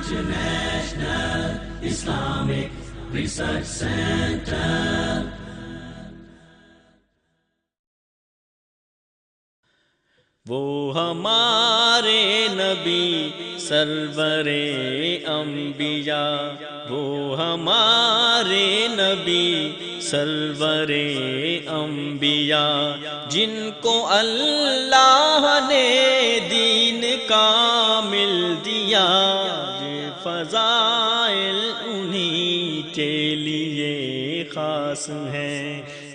International Islamic Research Center. وہ ہمارے نبی سرور انبیاء، وہ ہمارے نبی سرور انبیاء، جن کو اللہ نے دین کامل دیا، یہ فضائل انہی کے لیے خاص ہیں،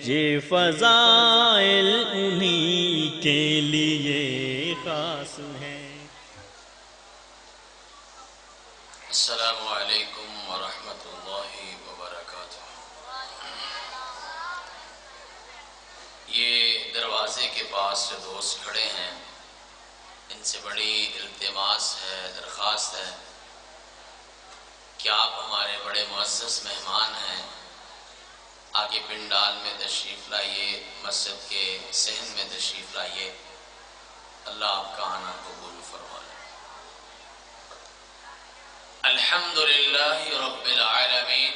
یہ فضائل انہی کے لیے خاص ہیں۔ السلام علیکم ورحمۃ اللہ وبرکاتہ۔ یہ دروازے کے پاس جو دوست کھڑے ہیں، ان سے بڑی التماس ہے، درخواست ہے کہ آپ ہمارے بڑے معزز مہمان ہیں، آگے پنڈال میں تشریف لائیے، مسجد کے صحن میں تشریف لائیے، اللہ آپ کا آنا قبول فرمائے۔ الحمد للہ رب العالمین،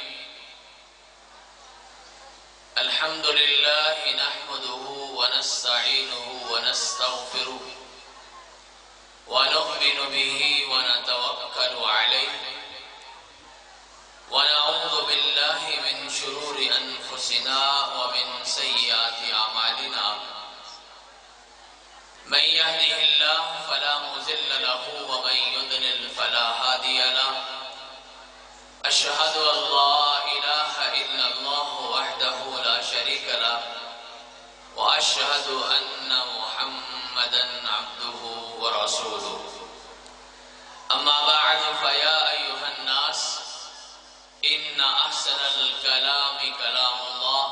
الحمد للہ نحمده ونستعینه ونستغفره ونؤمن به ونتوکل علیہ ونعوذ باللہ من شرور انفسنا ومن سیئات اعمالنا، من يهده الله فلا مضل له ومن يضلل فلا هادي له، أشهد أن لا إله إلا الله وحده لا شريك له، وأشهد أن محمدا عبده ورسوله، أما بعد فيا أيها الناس إن أحسن الكلام كلام الله،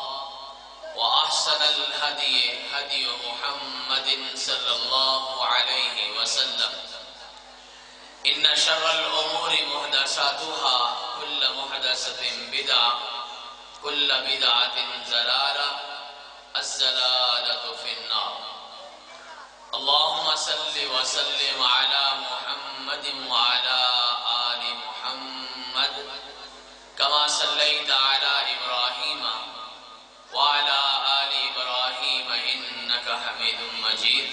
وأحسن الهدي هدي محمد صلى الله عليه وسلم، إن شر الأمور محدثاتها، كل محدثة بدعة، كل بدعة ضلالة، الضلالة في النار۔ اللهم صل وسلم على محمد وعلى آل محمد كما صليت على إبراهيم وعلى آل إبراهيم إنك حميد مجيد،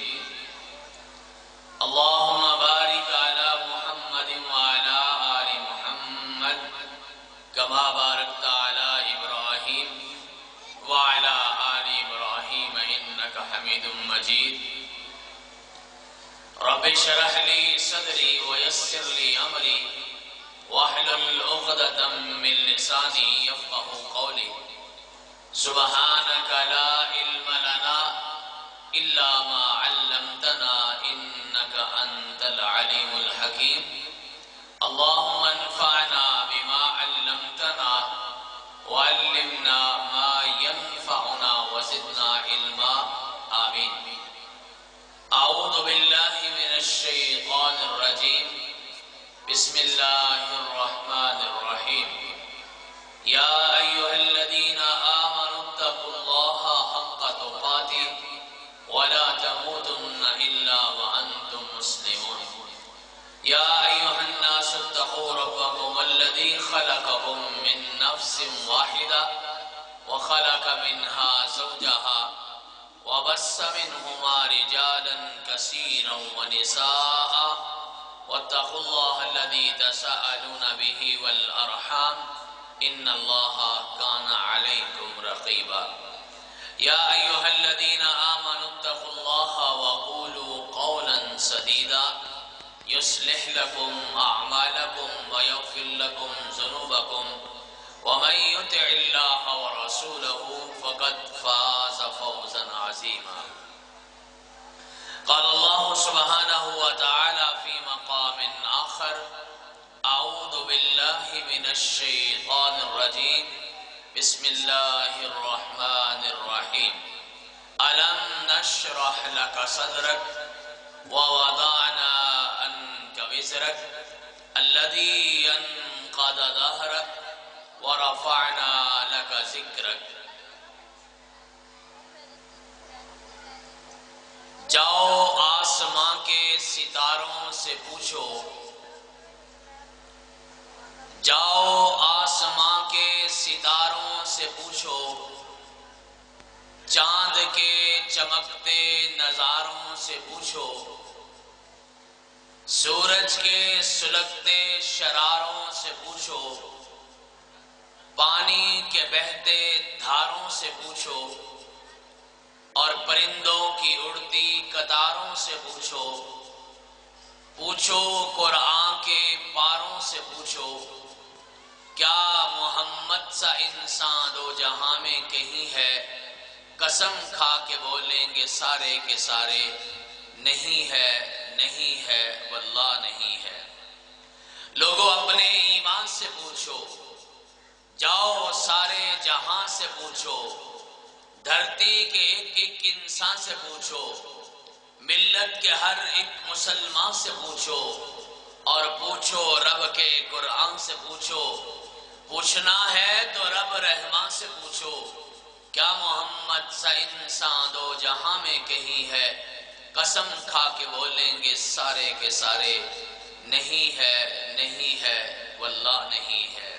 اللهم بارك على محمد وعلى آل محمد كما باركت على إبراهيم وعلى آل إبراهيم إنك حميد مجيد۔ رب اشرح لي صدري ويسر لي أمري واحلل عقدة من لساني يفقهوا قولي، سبحانك لا علم لنا إلا ما علمتنا إنك أنت العليم الحكيم، اللهم انفعنا بما علمتنا وعلمنا ما ينفعنا وزدنا علما، آمين۔ أعوذ بالله من الشيطان الرجيم، بسم الله الرحمن الرحيم، يا أيها الذين آمنوا اتقوا الله حق تقاته ولا تموتن إلا وأنتم مسلمون، يا أيها الناس اتقوا ربكم الذي خلقكم من نفس واحدة وخلق منها زوجها وبث منهما رجالا كثيرا ونساء، واتقوا الله الذي تساءلون به والأرحام إن الله كان عليكم رقيبا، يا أيها الذين آمنوا اتقوا الله وقولوا قولا سديدا يصلح لكم أعمالكم ويغفر لكم ذنوبكم، ومن يطع الله ورسوله فقد فاز فوزا عظيما۔ قال الله سبحانه وتعالى في مقام آخر، أعوذ بالله من الشيطان الرجيم، بسم الله الرحمن الرحيم، ألم نشرح لك صدرك ووضعنا عنك وزرك الذي ينقض ظهرك ورفعنا لك ذكرك۔ جاؤ آسمان کے ستاروں سے پوچھو چمکتے نظاروں سے پوچھو، سورج کے سلگتے شراروں سے پوچھو، پانی کے بہتے دھاروں سے پوچھو، اور پرندوں کی اڑتی قطاروں سے پوچھو، پوچھو قرآن کے پاروں سے پوچھو، کیا محمد سا انسان دو جہاں میں کہیں ہے؟ قسم کھا کے بولیں گے سارے کے سارے، نہیں ہے، نہیں ہے، واللہ نہیں ہے۔ لوگوں اپنے ایمان سے پوچھو، جاؤ سارے جہاں سے پوچھو، دھرتی کے ایک ایک انسان سے پوچھو، ملت کے ہر ایک مسلمان سے پوچھو، اور پوچھو رب کے قرآن سے پوچھو۔ پوچھنا ہے تو رب رحمان سے پوچھو، کیا محمد سا انسان دو جہاں میں کہیں ہے؟ قسم کھا کے بولیں گے سارے کے سارے، نہیں ہے، نہیں ہے، واللہ نہیں ہے۔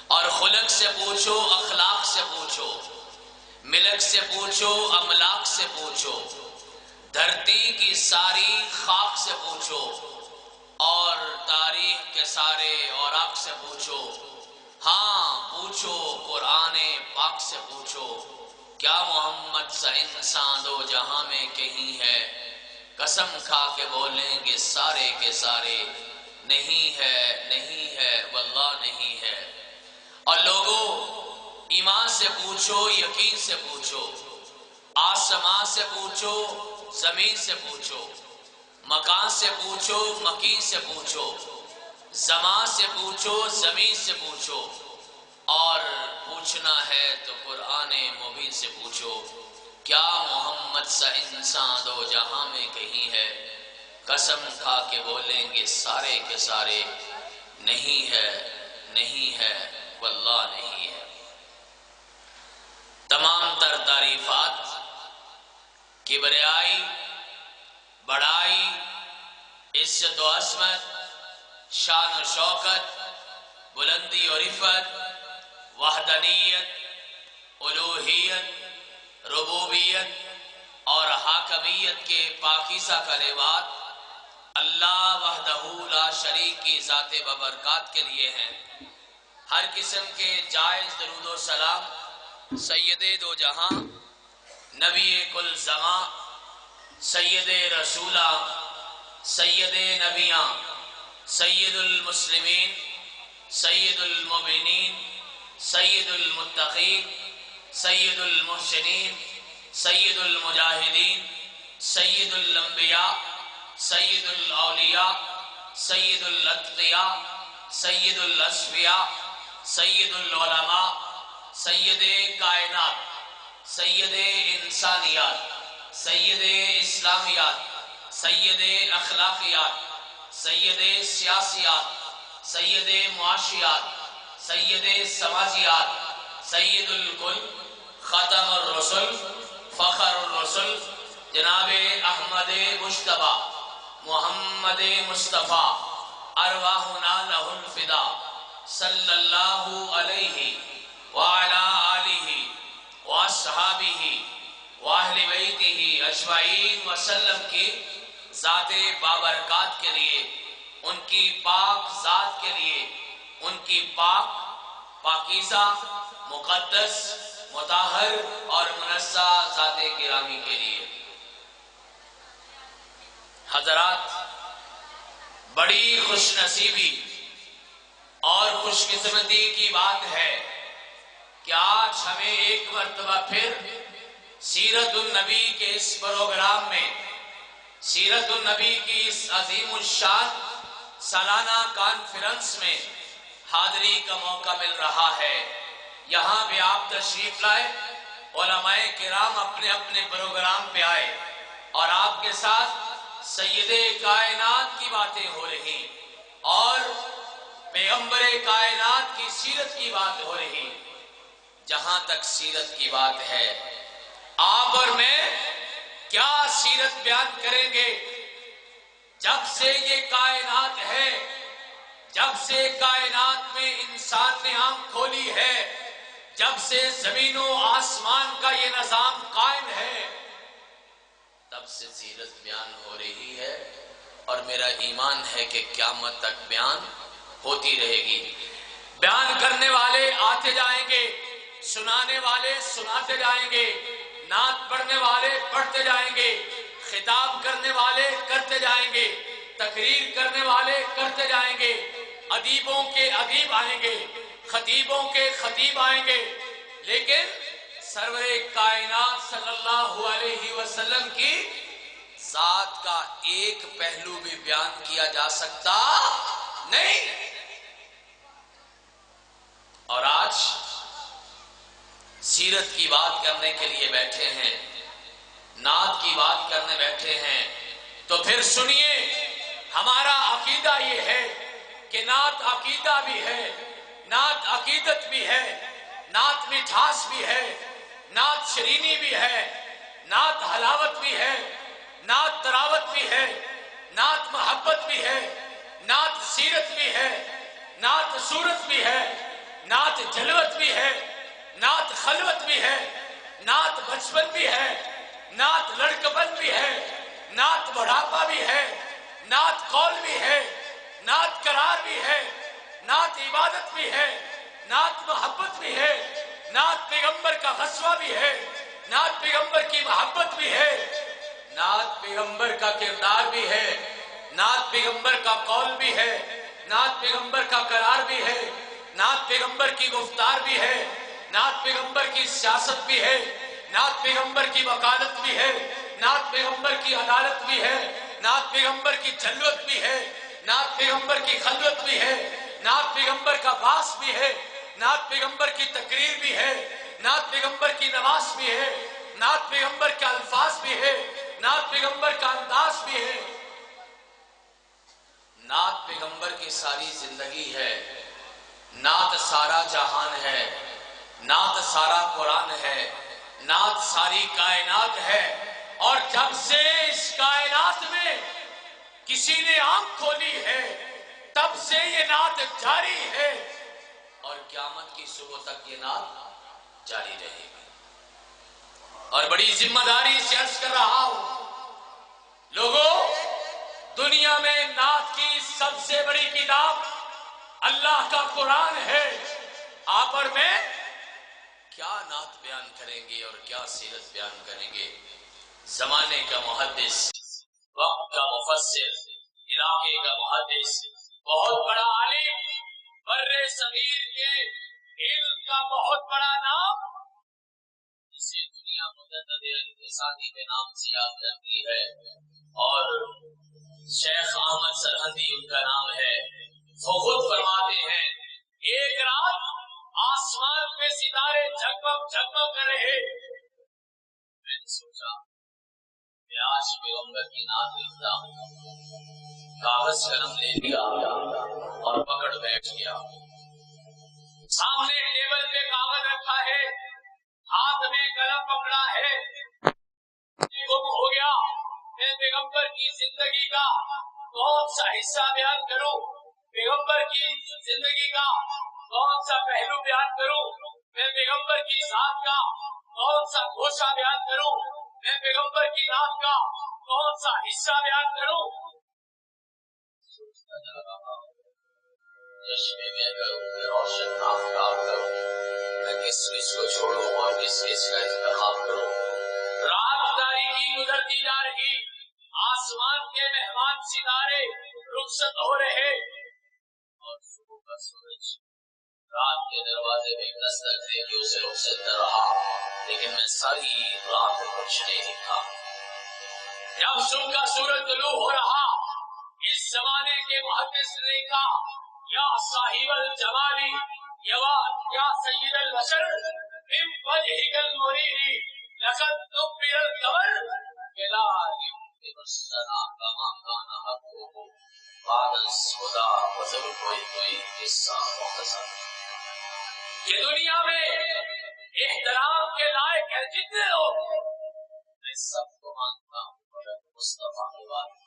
اور خلق سے پوچھو، اخلاق سے پوچھو، ملک سے پوچھو، املاک سے پوچھو، دھرتی کی ساری خاک سے پوچھو، اور تاریخ کے سارے اوراق سے پوچھو۔ ہاں پوچھو قرآن پاک سے پوچھو، کیا محمد سا انسان دو جہاں میں کہیں ہے؟ قسم کھا کے بولیں گے سارے کے سارے، نہیں ہے، نہیں ہے، واللہ نہیں ہے۔ اور لوگوں ایمان سے پوچھو، یقین سے پوچھو، آسمان سے پوچھو، زمین سے پوچھو، مکان سے پوچھو، مکین سے پوچھو، زمان سے پوچھو، زمین سے پوچھو، اور پوچھنا ہے تو قرآن مبین سے پوچھو، کیا محمد سا انسان دو جہاں میں کہیں ہے؟ قسم کھا کے بولیں گے سارے کے سارے، نہیں ہے، نہیں ہے، واللہ نہیں ہے۔ تمام تر تعریفات، کبریائی، بڑائی، عزت و عظمت، شان و شوکت، بلندی و رفعت، وحدانیت، الوہیت، ربوبیت اور حاکمیت کے پاکیزہ کلمات اللہ وحدہ لا شریک کی ذات ببرکات کے لیے ہیں۔ ہر قسم کے جائز درود و سلام سید دو جہاں، نبی کل زمان، سید رسولہ، سید نبیاں، سید المسلمین، سید المؤمنین، سید المتقین، سید المحسنین، سید المجاہدین، سید الانبیاء، سید الاولیاء، سید الاتقیاء، سید الاصفیاء، سید العلماء، سید کائنات، سید انسانیات، سید اسلامیات، سید اخلاقیات، سید سیاسیات، سید معاشیات، سید سماجیات، سید الکل، ختم الرسل، فخر الرسل، جناب احمد مجتبی محمد مصطفیٰ ارواحنا لہ الفدا صلی اللہ علیہ وعلی آلہ واصحابہ واہل بیتہ اجمعین وسلم کی ذات بابرکات کے لیے، ان کی پاک ذات کے لیے، ان کی پاک، پاکیزہ، مقدس، مطہر اور منزہ ذات گرامی کے لیے۔ حضرات، بڑی خوش نصیبی اور خوش قسمتی کی بات ہے کہ آج ہمیں ایک مرتبہ پھر سیرت النبی کے اس پروگرام میں، سیرت النبی کی اس عظیم الشان سالانہ کانفرنس میں حاضری کا موقع مل رہا ہے۔ یہاں بھی آپ تشریف لائے، علماء کرام اپنے اپنے پروگرام پہ آئے، اور آپ کے ساتھ سید کائنات کی باتیں ہو رہی اور پیغمبر کائنات کی سیرت کی بات ہو رہی۔ جہاں تک سیرت کی بات ہے، آپ اور میں کیا سیرت بیان کریں گے؟ جب سے یہ کائنات ہے، جب سے کائنات میں انسان نے آنکھ کھولی ہے، جب سے زمین و آسمان کا یہ نظام قائم ہے، جب سے سیرت بیان ہو رہی ہے، اور میرا ایمان ہے کہ قیامت تک بیان ہوتی رہے گی۔ بیان کرنے والے آتے جائیں گے، سنانے والے سناتے جائیں گے، نعت پڑھنے والے پڑھتے جائیں گے، خطاب کرنے والے کرتے جائیں گے، تقریر کرنے والے کرتے جائیں گے، ادیبوں کے ادیب آئیں گے، خطیبوں کے خطیب آئیں گے، لیکن سرور کائنات صلی اللہ علیہ وسلم کی ذات کا ایک پہلو بھی بیان کیا جا سکتا نہیں۔ اور آج سیرت کی بات کرنے کے لیے بیٹھے ہیں، نعت کی بات کرنے بیٹھے ہیں، تو پھر سنیے، ہمارا عقیدہ یہ ہے کہ نعت عقیدہ بھی ہے، نعت عقیدت بھی ہے، نعت مٹھاس بھی ہے، نعت شرینی بھی ہے، نعت حلاوت بھی ہے، نعت تراوت بھی ہے، نعت محبت بھی ہے، نعت سیرت بھی ہے، نعت صورت بھی ہے، نعت جلوت بھی ہے، نعت خلوت بھی ہے، نعت بچپن بھی ہے، نعت لڑکپن بھی ہے، نعت بڑھاپا بھی ہے، نعت قول بھی ہے، نعت قرار بھی ہے، نعت عبادت بھی ہے، نعت محبت بھی ہے، نعت پیغمبر کا غصہ بھی ہے، نعت پیغمبر کی محبت بھی ہے، نعت پیغمبر کا کردار بھی ہے، نعت پیغمبر کا قول بھی ہے، نعت پیغمبر کا قرار بھی ہے، نعت پیغمبر کی گفتار بھی ہے، نعت پیغمبر کی سیاست بھی ہے، نعت پیغمبر کی وکالت بھی ہے، نعت پیغمبر کی عدالت بھی ہے، نعت پیغمبر کی جلوت بھی ہے، نعت پیغمبر کی خلوت بھی ہے، نعت پیغمبر کا باس بھی ہے، نعت پیغمبر کی تقریر بھی ہے، نعت پیغمبر کی نواز بھی ہے، نعت پیغمبر کے الفاظ بھی ہے، نعت پیغمبر کا انداز بھی ہے۔ نعت پیغمبر کی ساری زندگی ہے، نعت سارا جہان ہے، نعت سارا قرآن ہے، نعت ساری کائنات ہے، اور جب سے اس کائنات میں کسی نے آنکھ کھولی ہے تب سے یہ نعت جاری ہے، اور قیامت کی صبح تک یہ نعت جاری رہے گی۔ اور بڑی ذمہ داری سے عرض کر رہا ہوں، لوگوں، دنیا میں نعت کی سب سے بڑی کتاب اللہ کا قرآن ہے، آپ اور میں کیا نعت بیان کریں گے اور کیا سیرت بیان کریں گے؟ زمانے کا محدث، وقت کا مفسر، علاقے کا محدث، بہت بڑا عالم، بر صغیر کے علم کا بہت بڑا نام، جسے دنیا مجدد اقتصادی کے نام سے یاد کرتی ہے، اور شیخ احمد سرہندی ان کا نام ہے، وہ خود فرماتے ہیں، ایک رات آسمان میں ستارے جھگمگ جھگمگ کر رہے، میں نے سوچا میں آج پیغمبر کی نعت لکھتا ہوں، کاغذ قلم لے لیا اور پکڑ بیٹھ گیا، سامنے ٹیبل پہ کاغذ رکھا ہے، ہاتھ میں قلم پکڑا ہے، گم ہو گیا، میں پیغمبر کی زندگی کا کون سا حصہ بیان کروں، پیغمبر کی زندگی کا کون سا پہلو بیان کروں، میں پیغمبر کی ذات کا کون سا گوشہ بیان کروں، میں پیغمبر کی نعت کا کون سا حصہ بیان کروں، سوچتا جا رہا ہوں، چشمے میں کروں کہ روشن آفتاب کروں، میں کس کو چھوڑوں اور کس کا انتخاب کروں، رات تاریکی گزرتی جا رہی، آسمان کے مہمان ستارے رخصت ہو رہے، اور صبح کا سورج رات کے دروازے میں دستک دے کے اسے رخصت کر رہا، لیکن میں ساری رات کچھ نہیں لکھا۔ جب صبح کا سورج طلوع ہو رہا، اس زمانے کے محدث نے کہا، یا صاحب الجمالی یا سید البشر من وجهك المريح لقد دبر القمر بلا يمكن السنا كما كان حقه بعد الصدا فضل کوئی قصہ مختصر کہ دنیا میں احترام کے لائق ہے جتنے لوگ، میں سب کو مانتا ہوں مگر مصطفیٰ کی بات۔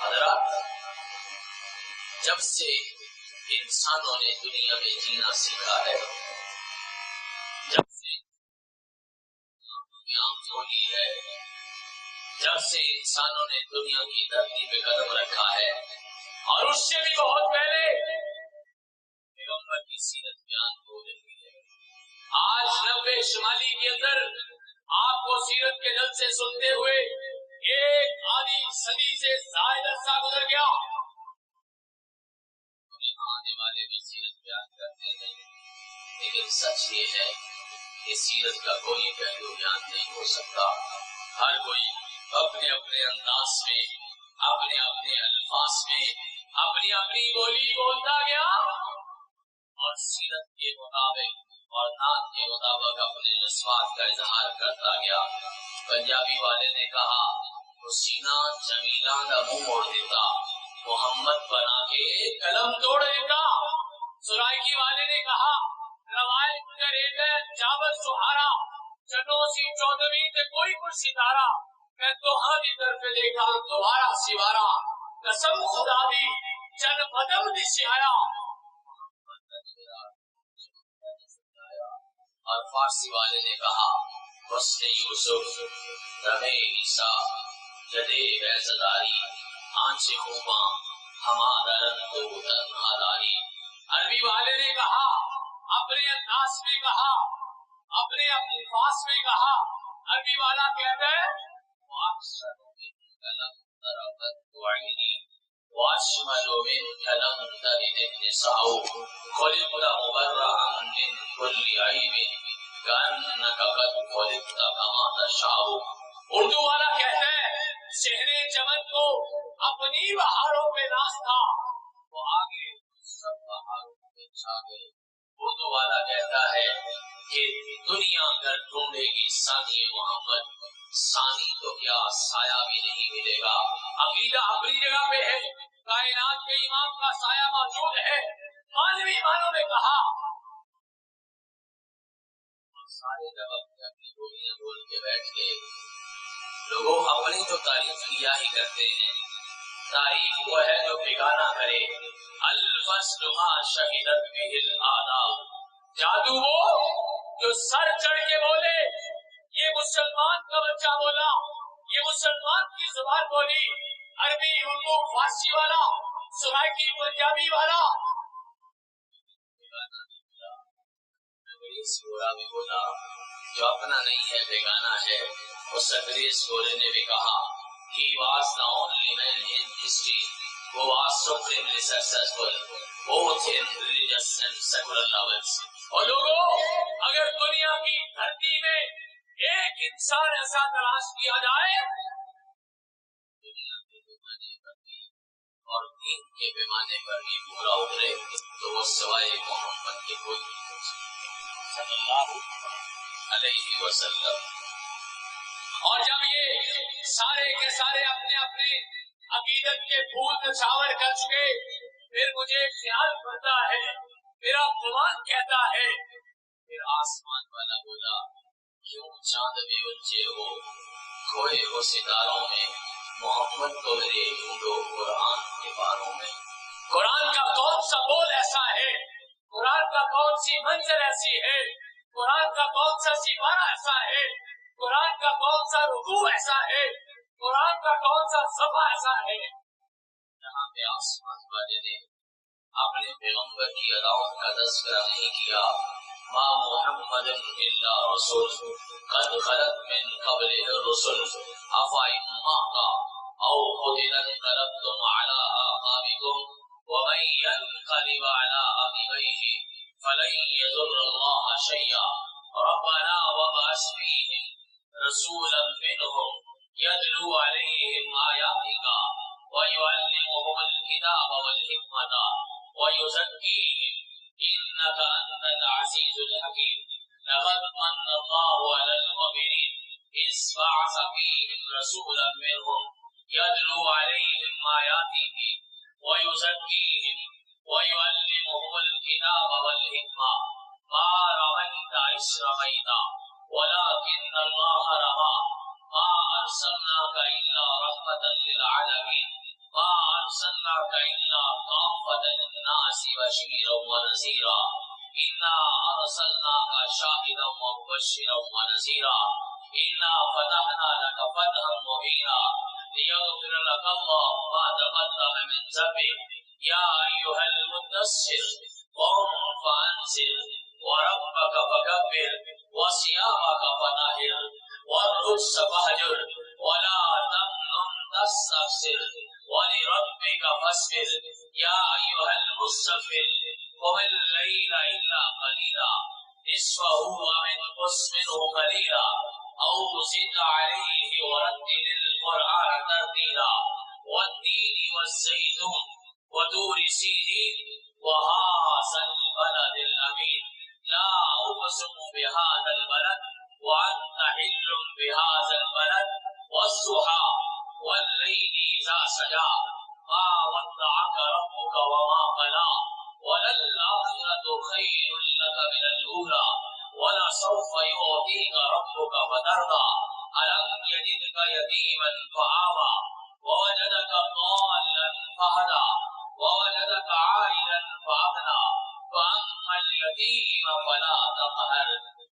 حضرات، جب سے انسانوں نے دنیا میں جینا سیکھا ہے، جب سے دنیا کھولی ہے، سے انسانوں نے دنیا کی دھرتی پہ قدم رکھا ہے، اور اس سے بھی بہت پہلے پیغمبر کی سیرت بیان ہو رہی ہے۔ آج 90 شمالی کے اندر آپ کو سیرت کے جلسے سنتے ہوئے ایک آدھی صدی سے زائد عرصہ گزر گیا، یہاں آنے والے بھی سیرت بیان کرتے ہیں، لیکن سچ یہ ہے کہ سیرت کا کوئی پہلو بیان نہیں ہو سکتا۔ ہر کوئی اپنے اپنے انداز میں، اپنے اپنے الفاظ میں، اپنی اپنی بولی بولتا گیا، اور سیرت کے مطابق اور نعت کے مطابق اپنے جذبات کا اظہار کرتا گیا۔ پنجابی والے نے کہا تو سینہ جمیلہ کا منہ موڑ دیتا، محمد بنا کے قلم توڑ دیتا۔ سرائکی والے نے کہا روایت کرے گا جاوت سہارا، چنو سی چودویں تے کوئی کچھ ستارہ، میں تو ہاتھی طرف دیکھا دوبارہ سوارا، قسم خدا دی چن بدم دی سیایا۔ اور فارسی والے نے کہا حسن یوسف رہے عیسیٰ جدے بیزداری، آنچ خوباں ہمارا رنگ تو تنہا داری۔ عربی والے نے کہا اپنے انداز میں کہا، اپنے الفاظ میں کہا، عربی والا کہتا ہے وَأَحْسَنُ مِنْكَ لَمْ تَرَ قَطُّ عَيْنِي وَأَشْمَلُ مِنْكَ لَمْ تَلِدِ النِّسَاءُ خُلِقْتَ مُبَرَّأً مِنْ كُلِّ عَيْبٍ كَأَنَّكَ قَدْ خُلِقْتَ كَمَا تَشَاءُ۔ اردو والا کہتا ہے شہر چمن کو اپنی بہاروں پہ ناز تھا، وہ آگے سب بہاروں پہ چھا گئے۔ اردو والا کہتا ہے کہ دنیا اگر ڈھونڈے گی ثانی محمد، ثانی تو کیا سایہ بھی نہیں ملے گا۔ عقیدہ اپنی جگہ پہ ہے، کائنات کے امام کا سایہ موجود ہے۔ مانوی مانوں نے کہا سارے جب اپنی اپنی بولیاں بول کے بیٹھ گئے، لوگوں اپنی تو تعریف کیا ہی کرتے ہیں، تعریف وہ ہے جو بگانا کرے۔ الفصل ما شہدت بہ الآداب، جادو وہ جو سر چڑھ کے بولے یہ مسلمان کا بچہ بولا، یہ مسلمان کی زبان بولی، عربی اردو فارسی والا سرائکی پنجابی والا انگریز گورا بھی بولا، جو اپنا نہیں ہے بیگانہ ہے۔ اس انگریز گورے نے بھی کہا he was the only man in history who was supremely successful both in religious and secular levels۔ اور لوگوں اگر دنیا کی دھرتی میں ایک انسان ایسا تلاش کیا جائے دنیا کے پیمانے پر بھی اور دین کے پیمانے پر بھی پورا اترے تو وہ سوائے محمد کے کوئی نہیں صلی اللہ علیہ وسلم۔ اور جب یہ سارے کے سارے اپنے اپنے عقیدت کے پھول نچھاور کر چکے، پھر مجھے خیال کرتا ہے، میرا گمان کہتا ہے، پھر آسمان والا بولا کیوں چاند میں الجھے ہو، کھوئے ہو ستاروں میں، محمد کو میرے ڈھونڈو قرآن کے باروں میں۔ قرآن کا کون سا بول ایسا ہے، قرآن کا کون سی منزل ایسی ہے، قرآن کا کون سا سپارہ ایسا ہے، قرآن کا کون سا رکوع ایسا ہے، قرآن کا کون سا صفحہ ایسا ہے جہاں پہ آسمان والے نے اپنے پیغمبر کی اداؤں کا تذکرہ نہیں کیا۔ ما محمد الا رسول قد خلت من قبلہ الرسل افإن مات او قتل انقلبتم على اعقابکم ومن ينقلب على عقبیہ فلن يضر الله شيئا ربنا وابعث فيهم رسولا منهم يتلو عليهم آياتك ويعلمهم الكتاب والحكمة ويزكيهم إنك أنت العزيز الحكيم۔ لقد من الله على المؤمنين إذ بعث فيهم رسولا منهم يتلو عليهم آياته ويزكيهم ويعلمهم الكتاب والحكمة ما رميت إذ رميت ولكن الله رمى ما أرسلناك إلا رحمة للعالمين ما أرسلناك إلا كافة للناس بشيرا ونذيرا إنا أرسلناك شاهدا ومبشرا ونذيرا إنا فتحنا لك فتحا مبينا ليغفر لك الله ما تقدم من ذنبك يا أيها المدثر قم فأنذر وربك فكبر وثيابك فطهر والرجز فاهجر ولا تمنن تستكثر ولربك فاصبر يا أيها المزمل قم الليل إلا قليلا نصفه وانقص منه قليلا أو زد عليه ورتل القرآن ترتيلا والتين والزيتون وطور سينين وهذا البلد الأمين لا أقسم بهذا البلد وأنت حل بهذا البلد والضحى والليل إذا سجى ما ودعك ربك وما قلى وللآخرة خير لك من الأولى ولسوف يعطيك ربك فترضى ألم يجدك يتيما فآوى ووجدك ضالا فهدى ووجدك عائلا فأغنى فأما اليتيم فلا تقهر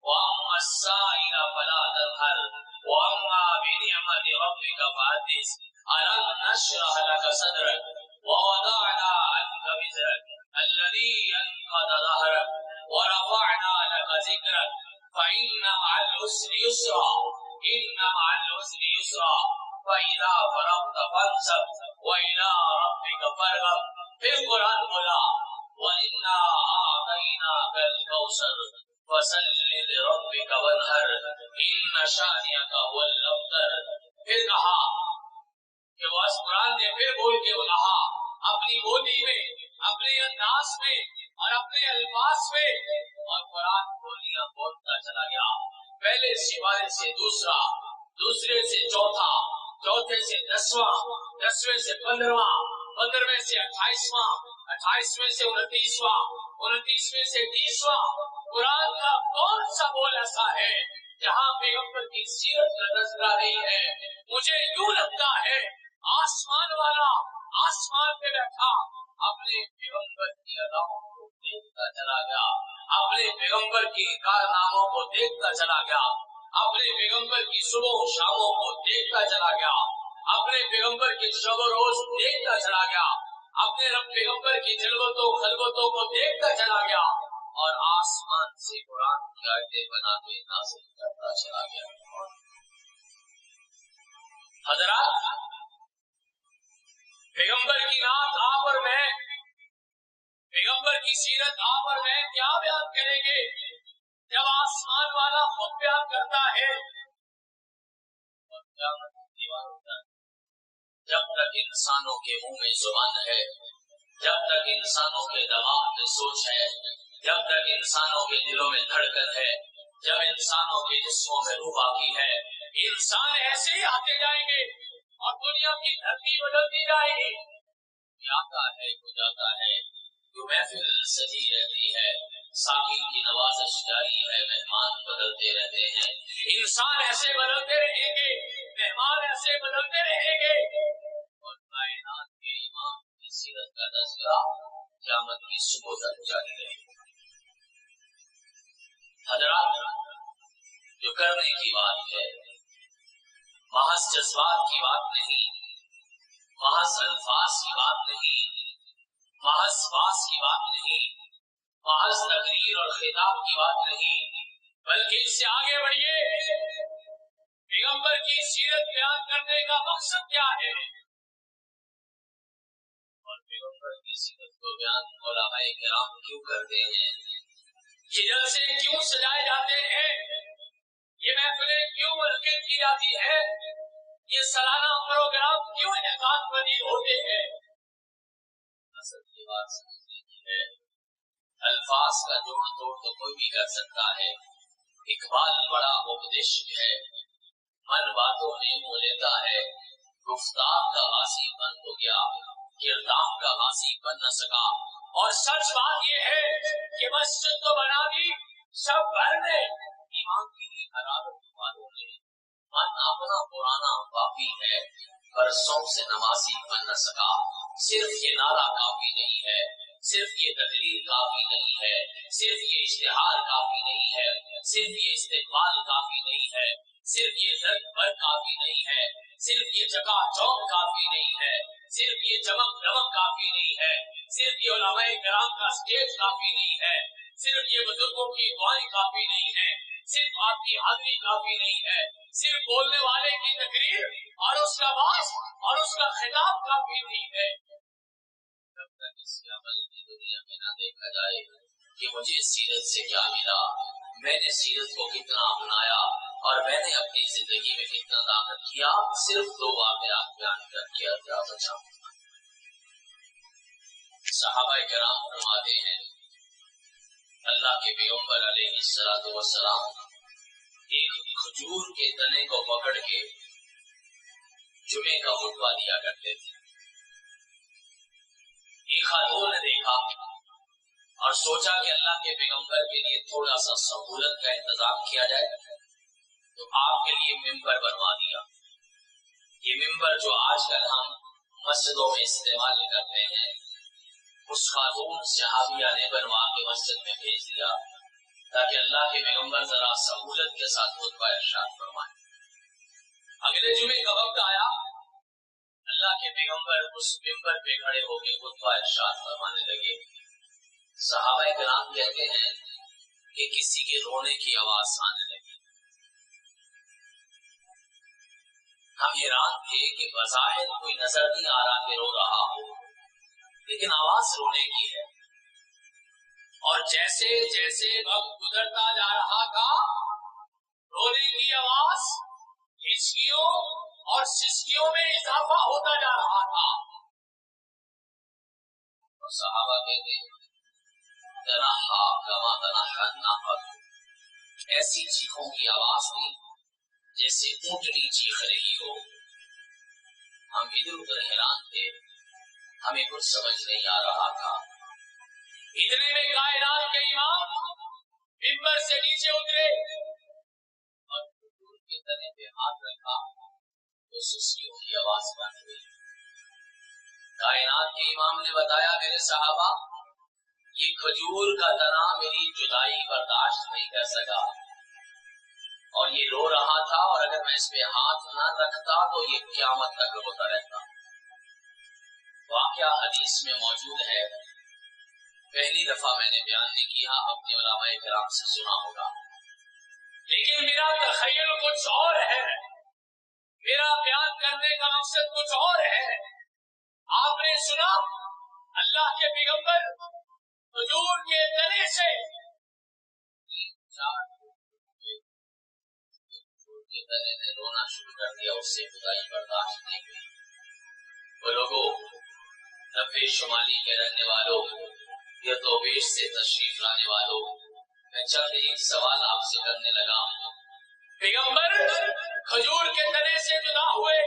وأما السائل فلا تنهر وأما بنعمة ربك فحدث ألم نشرح لك صدرك ووضعنا عنك وزرك الذي ينقض ظهرك ورفعنا لك ذكرك فإن مع العسر يسرا إن مع العسر يسرا فإذا فرغت فانصب وإلى ربك فارغب پھر قرآن بولا وَإِنَّا أَعْطَيْنَاكَ الْكَوْثَرَ فَصَلِّ لِرَبِّكَ وَانْحَرْ إِنَّ شَانِئَكَ هُوَ الْأَبْتَرُ پھر کہا کہ وہ قرآن نے پھر بول کے کہا اپنی بولی میں اپنے انداز میں اور اپنے الفاظ میں اور قرآن بولیاں بولتا چلا گیا پہلے سوارے سے دوسرا دوسرے سے چوتھا چوتھے سے 10واں 10ویں سے 15واں 15ویں سے 28واں 28ویں سے 29واں 29ویں سے 30واں قرآن کا کون سا بول ایسا ہے جہاں پیغمبر کی سیرت کا تذکرہ نہیں ہے مجھے یوں لگتا ہے آسمان والا آسمان پہ بیٹھا اپنے پیغمبر کی اداؤں کو دیکھتا چلا گیا اپنے پیغمبر کی کارناموں کو دیکھتا چلا گیا اپنے پیغمبر کی صبح و شاموں کو دیکھتا چلا گیا اپنے پیغمبر کی شب و روز دیکھتا چلا گیا اپنے رب پیغمبر کی جلوتوں خلوتوں کو دیکھتا چلا گیا اور آسمان سے قرآن کی آیتیں بنا کے نازل کرتا چلا گیا حضرات پیغمبر کی نعت آپ اور میں پیغمبر کی سیرت آپ اور میں کیا بیان کریں گے جب آسمان والا خود بیان کرتا ہے اور قیامت دیوار ہوتا ہے جب تک انسانوں کے منہ میں زبان ہے جب تک انسانوں کے دماغ میں سوچ ہے جب تک انسانوں کے دلوں میں دھڑکن ہے جب انسانوں کے جسموں میں روح باقی ہے انسان ایسے ہی آتے جائیں گے اور دنیا کی دھرتی بدلتی جائے گی کوئی آتا ہے کوئی جاتا ہے جو محفل سجی رہتی ہے ساقی کی نوازش جاری ہے مہمان بدلتے رہتے ہیں انسان ایسے بدلتے رہیں گے مہمان ایسے بدلتے رہیں گے اور کائنات کے امام کی سیرت کا تذکرہ قیامت کی صبح تک جاری رہے گا حضرات جو کرنے کی بات ہے محض جذبات کی بات نہیں محض الفاظ کی بات نہیں محض باس کی بات نہیں محض تقریر اور خطاب کی بات نہیں بلکہ اس سے آگے بڑھیے پیغمبر کی سیرت بیان کرنے کا مقصد کیا ہے اور پیغمبر کی سیرت کو بیان علماء کرام کیوں کرتے ہیں یہ جلسے کیوں سجائے جاتے ہیں یہ محفلیں کیوں منعقد کی جاتی ہے یہ سالانہ پروگرام کیوں انعقاد پذیر ہوتے ہیں اصل کی بات سمجھنے کی ہے الفاظ کا جوڑ توڑ تو کوئی بھی کر سکتا ہے اقبال بڑا اپدیشک ہے من باتوں میں منہ لیتا ہے گفتار کا غازی بن ہو گیا کردار کا غازی بن نہ سکا اور سچ بات یہ ہے کہ مسجد تو بنا دی سب بھر نے ایمان کی حرارت والوں نے من اپنا پرانا باقی ہے برسوں سے نمازی بن نہ سکا صرف یہ نعرہ کافی نہیں ہے صرف یہ تقریر کافی نہیں ہے، صرف یہ اشتہار کافی نہیں ہے، صرف یہ استقبال کافی نہیں ہے، صرف یہ زد بھر کافی نہیں ہے، صرف یہ چکا چوک کافی نہیں ہے، صرف یہ چمک دمک کافی نہیں ہے، صرف یہ علماء کرام کا اسٹیج کافی نہیں ہے، صرف یہ بزرگوں کی دعائیں کافی نہیں ہے، صرف آپ کی حاضری کافی نہیں ہے، صرف بولنے والے کی تقریر اور اس کا باعث اور اس کا خطاب کافی نہیں ہے۔ جب تک اس عمل کی دنیا میں نہ دیکھا جائے کہ مجھے سیرت سے کیا ملا، میں نے سیرت کو کتنا اپنایا اور میں نے اپنی زندگی میں کتنا داخل کیا، صرف دو واقعات بیان کر کے کیا بچا۔ صحابہ کرام فرماتے ہیں اللہ کے پیغمبر علیہ الصلوۃ والسلام ایک کھجور کے تنے کو پکڑ کے جمعے کا خطبہ دیا کرتے تھے۔ ایک خاتون نے دیکھا اور سوچا کہ اللہ کے پیغمبر کے لیے تھوڑا سا سہولت کا انتظام کیا جائے، تو آپ کے لیے ممبر بنوا دیا۔ یہ ممبر جو آج کل ہم مسجدوں میں استعمال کرتے ہیں، اس خاتون صحابیہ نے بنوا کے مسجد میں بھیج دیا تاکہ اللہ کے پیغمبر ذرا سہولت کے ساتھ خطبہ ارشاد فرمائیں۔ اگلے جمعے کا وقت آیا، اللہ کے پیغمبر اس ممبر پہ کھڑے ہو کے خطبہ ارشاد فرمانے لگے۔ صحابہ کرام کہتے ہیں کہ کسی کے رونے کی آواز آنے لگی۔ ہم حیران تھے کہ بظاہر کوئی نظر نہیں آ رہا کہ رو رہا ہو، لیکن آواز رونے کی ہے۔ اور جیسے جیسے وقت گزرتا جا رہا تھا، رونے کی آواز ہچکیوں اور سسکیوں میں اضافہ ہوتا جا رہا تھا۔ اور صحابہ کہتے ہیں تنہا کما تنہا النحل، ایسی چیخوں کی آواز تھی جیسے اونٹنی چیخ رہی ہو۔ ہم ادھر ادھر حیران تھے، ہمیں کچھ سمجھ نہیں آ رہا تھا۔ اتنے میں کائنات کے امام ممبر سے نیچے اترے اور کھجور کے تنے پہ ہاتھ رکھا تو سسکیوں کی آواز بن گئی۔ کائنات کے امام نے بتایا میرے صحابہ، یہ کھجور کا تنا میری جدائی برداشت نہیں کر سکا اور یہ رو رہا تھا، اور اگر میں اس پہ ہاتھ نہ رکھتا تو یہ قیامت تک روتا رہتا۔ واقعہ حدیث میں موجود ہے، پہلی دفعہ میں نے بیان نہیں کیا، اپنے علماء کرام سے سنا ہوگا، لیکن میرا تخیل کچھ اور ہے، میرا بیان کرنے کا مقصد کچھ اور ہے۔ آپ نے سنا اللہ کے پیغمبر کھجور کے تنے سے 3-4 کھجور کے تنے نے رونا شروع کر دیا، اس سے خدائی برداشت نہیں ہوئی۔ وہ لوگوں، نبے شمالی کے رہنے والوں، یا تو بیش سے تشریف لانے والوں، میں چند ایک سوال آپ سے کرنے لگا۔ پیغمبر کھجور کے تنے سے جدا ہوئے،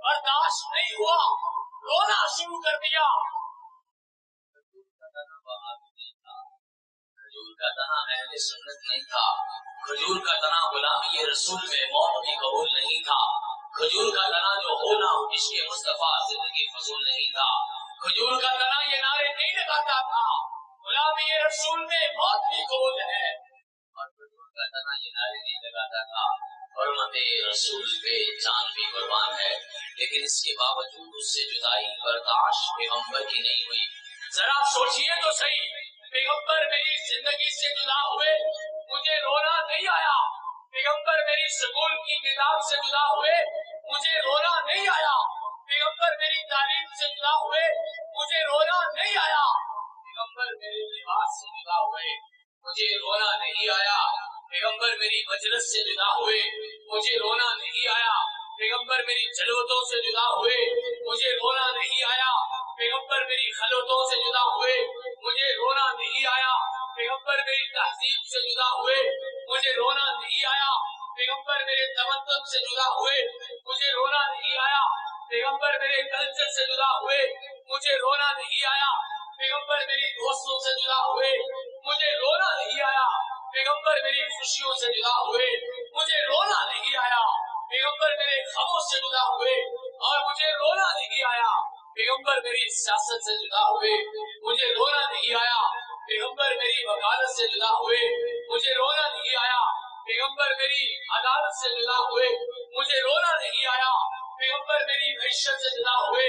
برداشت نہیں ہوا، رونا شروع کر دیا۔ کھجور کا تنا وہابی نہیں تھا، کھجور کا تنا اہل سنت نہیں تھا، کھجور کا تنا غلامی رسول میں موت بھی قبول نہیں تھا، کھجور کا تنا جو ہونا عشق مصطفیٰ زندگی فضول نہیں تھا، کھجور کا تنا یہ نعرے نہیں لگاتا تھا غلامی رسول میں موت بھی قبول ہے، اور کھجور کا تنا یہ نعرے نہیں لگاتا تھا حرمت رسول پہ جان بھی قربان ہے، لیکن اس کے باوجود اس سے جدائی برداشت پیغمبر کی نہیں ہوئی۔ ذرا سوچئے تو صحیح، پیغمبر میری زندگی سے جدا ہوئے، مجھے رونا نہیں آیا، پیغمبر میری سکول کی کتاب سے جدا ہوئے، مجھے رونا نہیں آیا، پیغمبر میری تعلیم سے جدا ہوئے، مجھے رونا نہیں آیا، پیغمبر میرے لباس سے جدا ہوئے، مجھے رونا نہیں آیا، پیغمبر میری مجلس سے جدا ہوئے، مجھے رونا نہیں آیا، پیغمبر میری جلوتوں سے جدا ہوئے، مجھے رونا نہیں آیا، پیغمبر میری خلوتوں سے جدا ہوئے، مجھے رونا نہیں آیا، پیغمبر میری تہذیب سے جدا ہوئے، مجھے رونا نہیں آیا، پیغمبر میرے تمدن سے جدا ہوئے، مجھے رونا نہیں آیا، پیغمبر میرے کلچر سے جدا ہوئے، مجھے رونا نہیں آیا، پیغمبر میری دوستوں سے جدا ہوئے، مجھے رونا نہیں آیا، پیغمبر میری خوشیوں سے جدا ہوئے، مجھے رونا نہیں آیا، پیغمبر میرے غموں سے جدا ہوئے اور مجھے رونا نہیں آیا، پیغمبر میری سیاست سے جدا ہوئے مجھے رونا نہیں آیا، پیغمبر میری وکالت سے جدا ہوئے مجھے رونا نہیں آیا، پیغمبر میری عدالت سے جدا ہوئے مجھے رونا نہیں آیا، پیغمبر میری معیشت سے جدا ہوئے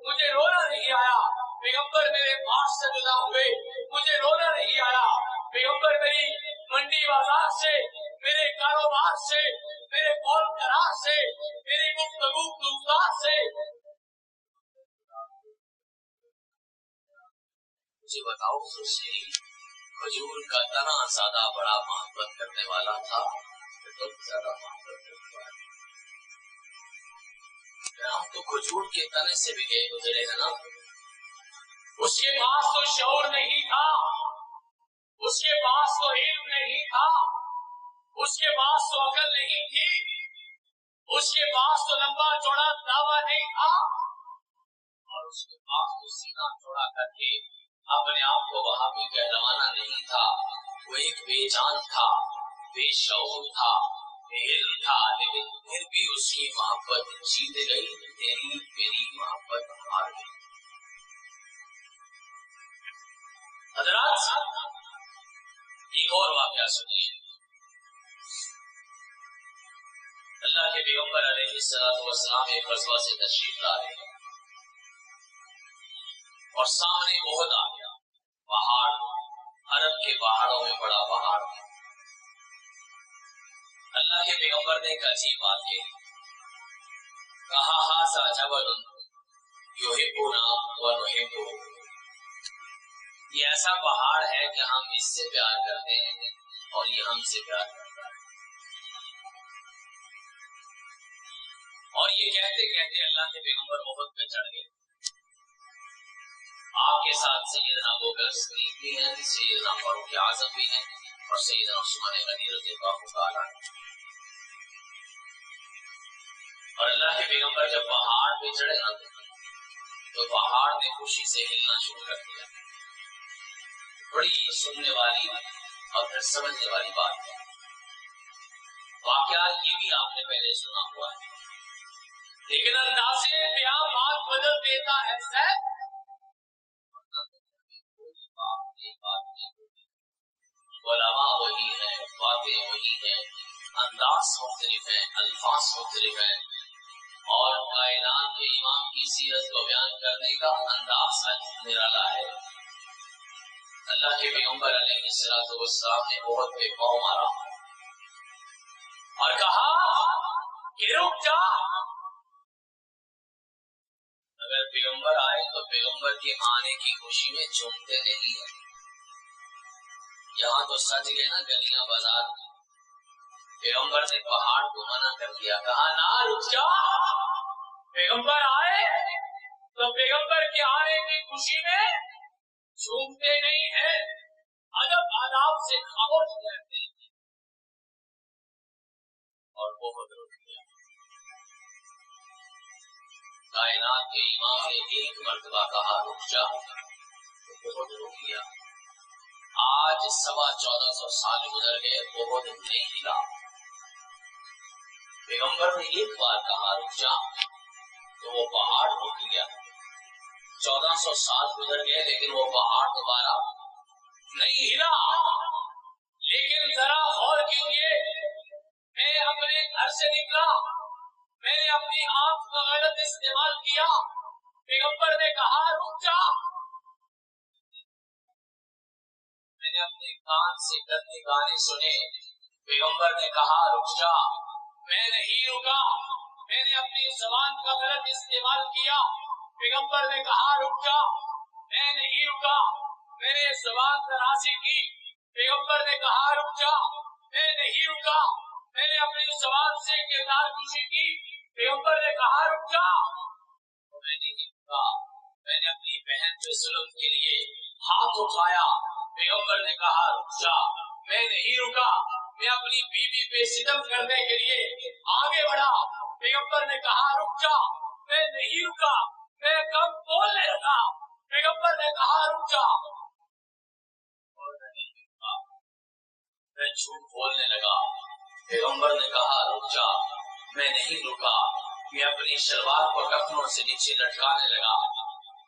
مجھے رونا نہیں آیا، پیغمبر میرے معاش سے جدا ہوئے مجھے رونا نہیں آیا، پیغمبر میری منڈی بازار سے، میرے کاروبار سے، میرے قول قرار سے، میری گفتگو گفتار سے مجھے بتاؤ خوشی کھجور کا تنا زیادہ بڑا محبت کرنے والا تھا، زیادہ محبت کرنے والا ہم تو کھجور کے تنے سے بھی گئے گزرے ہیں نا۔ اس کے پاس تو شعور نہیں تھا، اس کے پاس تو علم نہیں تھا، اس کے پاس تو عقل نہیں تھی، اس کے پاس تو لمبا چوڑا دعویٰ نہیں تھا، اور اس کے پاس تو سینہ چوڑا کر کے اپنے آپ کو وہابی کہلوانا نہیں تھا۔ وہ ایک بے جان تھا، بے شعور تھا، بے علم تھا، لیکن پھر بھی اس کی محبت جیت گئی، تیری میری محبت ہار گئی۔ حضرات ایک اور واقعہ سنیے۔ اللہ کے پیغمبر علیہ السلام ایک غزوہ سے تشریف لائے اور سامنے احد آ گیا، پہاڑ، عرب کے پہاڑوں میں بڑا پہاڑ۔ اللہ کے پیغمبر نے ایک عجیب بات کہا، ھذا جبل یحبنا ونحبہ، یہ ایسا پہاڑ ہے کہ ہم اس سے پیار کرتے ہیں اور یہ ہم سے پیار کرتا ہے۔ اور یہ کہتے کہتے اللہ کے پیغمبر احد پہ چڑھ گئے۔ آپ کے ساتھ سیدنا ابوبکر صدیق بھی ہیں، سیدنا فاروق اعظم بھی ہیں اور سیدنا عثمان غنی رضی اللہ تعالیٰ عنہ۔ اور اللہ کے پیغمبر جب پہاڑ پہ چڑھے نا تو پہاڑ نے خوشی سے ہلنا شروع کر دیا۔ بڑی سننے والی اور پھر سمجھنے والی بات ہے۔ واقعہ یہ بھی آپ نے پہلے سنا ہوا ہے، لیکن اندازے بیان بات بدل دیتا ہے سر۔ علماء وہی ہیں، باتیں وہی ہیں، انداز مختلف ہیں، الفاظ مختلف ہیں، اور کائنات کے امام کی سیرت کو بیان کرنے کا انداز نرالا ہے۔ اللہ کے پیغمبر علیہ السلام نے احد پہ پاؤں مارا اور کہا کہ رک جا۔ اگر پیغمبر آئے تو پیغمبر کے آنے کی خوشی میں جھومتے نہیں ہیں۔ یہاں تو سج گئے نا گلیاں بازار، پیغمبر نے پہاڑ کو منع کر دیا، کہا نہ رک جا۔ پیغمبر آئے تو پیغمبر کے آنے کی خوشی میں جھومتے نہیں ہیں، ادب آداب سے خاموش رہتے ہیں۔ اور بہت رک گیا۔ کائنات کے امام نے ایک مرتبہ کہا رک جا، بہت رک گیا۔ آج 1450 سال گزر گئے، بہت نہیں ہلا۔ پیغمبر نے ایک بار کہا رک جا تو وہ پہاڑ رک گیا۔ 1400 سال گزر گئے لیکن وہ پہاڑ دوبارہ نہیں ہلا۔ لیکن ذرا غور کیجیے، میں اپنے گھر سے نکلا، میں نے اپنی آنکھ کا غلط استعمال کیا، پیغمبر نے کہا رک جا، میں نے اپنے کان سے گندے گانے سنے، پیغمبر نے کہا رک جا، میں نہیں رکا، میں نے اپنی زبان کا غلط استعمال کیا، پیغمبر نے کہا رک جا، میں نہیں رکا، میں نے زبان درازی کی، پیغمبر نے کہا رک جا، میں نہیں رکا، میں نے اپنی زبان سے کردار کشی کی، پیغمبر نے کہا رک جا، میں نہیں رکا، میں نے اپنی بہن پہ ظلم کے لیے ہاتھ اٹھایا، پیغمبر نے کہا رک جا، میں نہیں رکا، میں اپنی بیوی پہ ستم کرنے کے لیے آگے بڑھا، پیغمبر نے کہا رک جا، میں نہیں رکا، میں کم بولنے لگا، پیغمبر نے کہا رک جا، اور میں نہیں رکا، میں جھوٹ بولنے لگا، پیغمبر نے کہا رک جا، میں نہیں رکا، میں اپنی شلوار کو کفنوں سے نیچے لٹکانے لگا،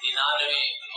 99